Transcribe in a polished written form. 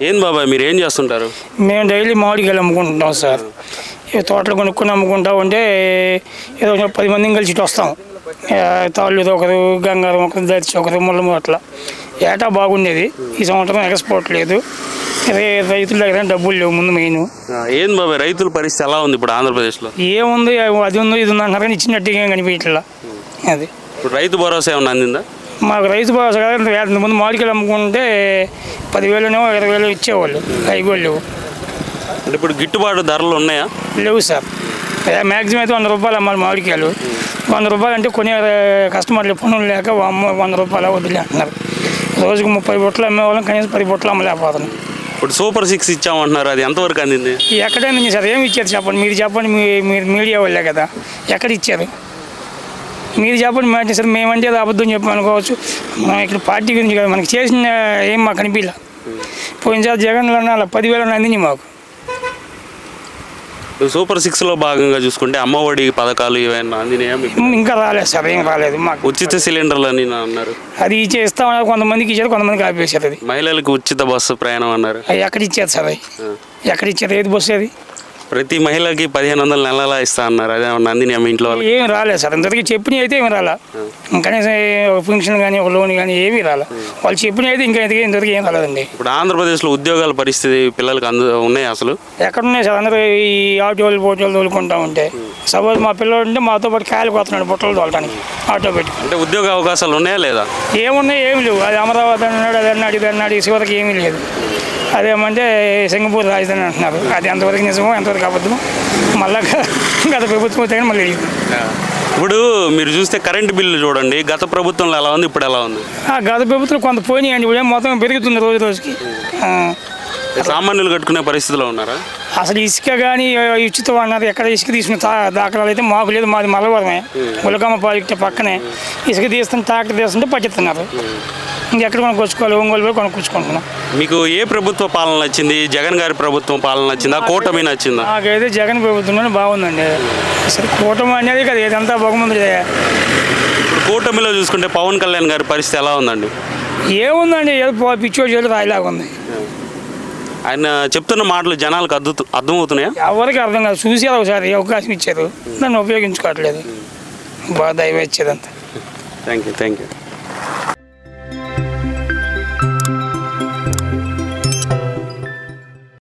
ఏం బాబాయ్ మీరు ఏం చేస్తుంటారు? మేము డైలీ మామిడికాయలు అమ్ముకుంటుంటాం సార్. తోటలు కొనుక్కొని అమ్ముకుంటా ఉంటే ఏదో 10 మందిని కలిసి ఇటు వస్తాం. తాళ్ళు ఒకరు, గంగారం ఒకరు, దర్శి ఒకరు, ముళ్ళము అట్లా. ఏటా బాగుండేది. ఈ సంవత్సరం ఎక్స్పోర్ట్ లేదు. రైతుల దగ్గర డబ్బులు లేవు ముందు మెయిన్. ఏం బాబాయ్ రైతుల పరిస్థితి ఎలా ఉంది ఇప్పుడు ఆంధ్రప్రదేశ్లో? ఏముంది, అది ఉంది ఇది ఉంది అంటున్నారు కానీ ఇచ్చినట్టుగా ఏం కనిపించట్లా. అది ఇప్పుడు రైతు భరోసా ఏమన్నా అందిందా? మాకు రైతు భరోసా కాదు. ముందు మామిడికాయలు అమ్ముకుంటే 10,000 20,000 ఇచ్చేవాళ్ళు. అవి లేవు. అంటే ఇప్పుడు గిట్టుబాటు ధరలు ఉన్నాయా? లేవు సార్. మ్యాక్సిమం అయితే 100 రూపాయలు అమ్మాలి మామిడికాయలు. 100 రూపాయలు అంటే కొనే కస్టమర్లు పనులు లేక 100 రూపాయలు వదిలే అంటున్నారు. రోజుకు 30 బుట్టలు అమ్మేవాళ్ళం, కనీసం 10 బుట్టలు అమ్మలేకపోతున్నాం. ఇప్పుడు సూపర్ 6 ఇచ్చామంటున్నారు, అది ఎంతవరకు అందింది? ఎక్కడైనా సార్ ఏమి ఇచ్చారు చెప్పండి, మీరు చెప్పండి. మీరు మీడియా వాళ్ళే కదా, ఎక్కడ ఇచ్చారు మీరు చెప్పండి. సార్ మేమంటే అది అబద్ధం చెప్పనుకోవచ్చు. మనం ఇక్కడ పార్టీ గురించి కదా, మనకి చేసిన ఏం మాకు అనిపించలే. పోయినసారి జగన్లో 10,000 అందింది మాకు. సూపర్ 6లో భాగంగా చూసుకుంటే అమ్మఒడి పథకాలు ఏమైనా అందినాయా? ఇంకా రాలేదు సార్, ఏం రాలేదు మాకు. ఉచిత సిలిండర్లు అని అన్నారు, అది ఇస్తామన్నారు. కొంతమందికి ఇచ్చారు, కొంతమందికి ఆపేశారు. అది మహిళలకు ఉచిత బస్సు ప్రయాణం అన్నారు, అది ఎక్కడ ఇచ్చారు సార్? అది ఎక్కడ ఇచ్చారు? ఏది బస్సు అది? ప్రతి మహిళకి 1,500 నెలలా ఇస్తా అన్నారు, అదే అందినాయా మీ ఇంట్లో? ఏమి రాలేదు సార్, ఇంతవరకు చెప్పినవి అయితే ఏమి రాలా. కనీసం ఒక పెన్షన్ కానీ ఒక లోన్ కానీ ఏమీ రాలా. వాళ్ళు చెప్పినవి అయితే ఇంతవరకు ఏం రాలేదండి. ఇప్పుడు ఆంధ్రప్రదేశ్లో ఉద్యోగాల పరిస్థితి పిల్లలకి ఉన్నాయి అసలు? ఎక్కడున్నాయి సార్? అందరూ ఈ ఆటోలు పోటీలు తోలుకుంటా ఉంటే, సపోజ్ మా పిల్లలు ఉంటే మాతో పాటు కాయలు కోతున్నాడు బుట్టలు తోలటానికి ఆటో పెట్టి. అంటే ఉద్యోగ అవకాశాలు ఉన్నాయా లేదా? ఏమున్నాయి, ఏమి లేవు. అది అమరావతి అన్నాడు, అది అన్నాడు, ఇది అన్నాడు, చివరికి ఏమీ లేదు. అదేమంటే సింగపూర్ రాజధాని అంటున్నారు. అది ఎంతవరకు నిజమో ఎంతవరకు అబద్ధమో మళ్ళా గత ప్రభుత్వం అయితే మళ్ళీ. ఇప్పుడు మీరు చూస్తే కరెంటు బిల్లు చూడండి, గత ప్రభుత్వంలో ఎలా ఉంది, ఇప్పుడు ఎలా ఉంది? గత ప్రభుత్వం కొంత పోయినాయండి, ఇప్పుడు మొత్తం పెరుగుతుంది రోజు రోజుకి. సామాన్యులు కట్టుకునే పరిస్థితిలో ఉన్నారా? అసలు ఇసుక కానీ ఉచితం అన్నారు. ఎక్కడ ఇసుక తీసుకునే దాఖలాలు అయితే మాకు లేదు. మాది మల్లవరమే, ఉలకమ్మ ప్రాజెక్టు పక్కనే. ఇసుక తీస్తుంటే ట్రాక్టర్ తీస్తుంటే పట్టిస్తున్నారు. ఇంకెక్కడ కొనుక్కొచ్చుకోవాలి, ఒంగోలు పోయి కొనుక్కొచ్చుకుంటున్నాం. మీకు ఏ ప్రభుత్వ పాలన నచ్చింది? జగన్ గారి ప్రభుత్వం పాలన నచ్చిందా, కూటమి నచ్చిందా? నాకైతే జగన్ ప్రభుత్వంలోనే బాగుందండి. అసలు కూటమి అనేది కదా ఏదంతా బాగుంది. ఇప్పుడు కూటమిలో చూసుకుంటే పవన్ కళ్యాణ్ గారి పరిస్థితి ఎలా ఉందండి? ఏముందండి, ఏదో పిచ్చోడు చేయాలి రాయిలాగా ఉంది. ఆయన చెప్తున్న మాటలు జనాలకు అర్థమవుతున్నాయా? ఎవరికి అర్థం కాదు. చూసేది ఒకసారి అవకాశం ఇచ్చారు, దాన్ని ఉపయోగించుకోవట్లేదు. బాగా దయవ ఇచ్చేదంతా. Thank you.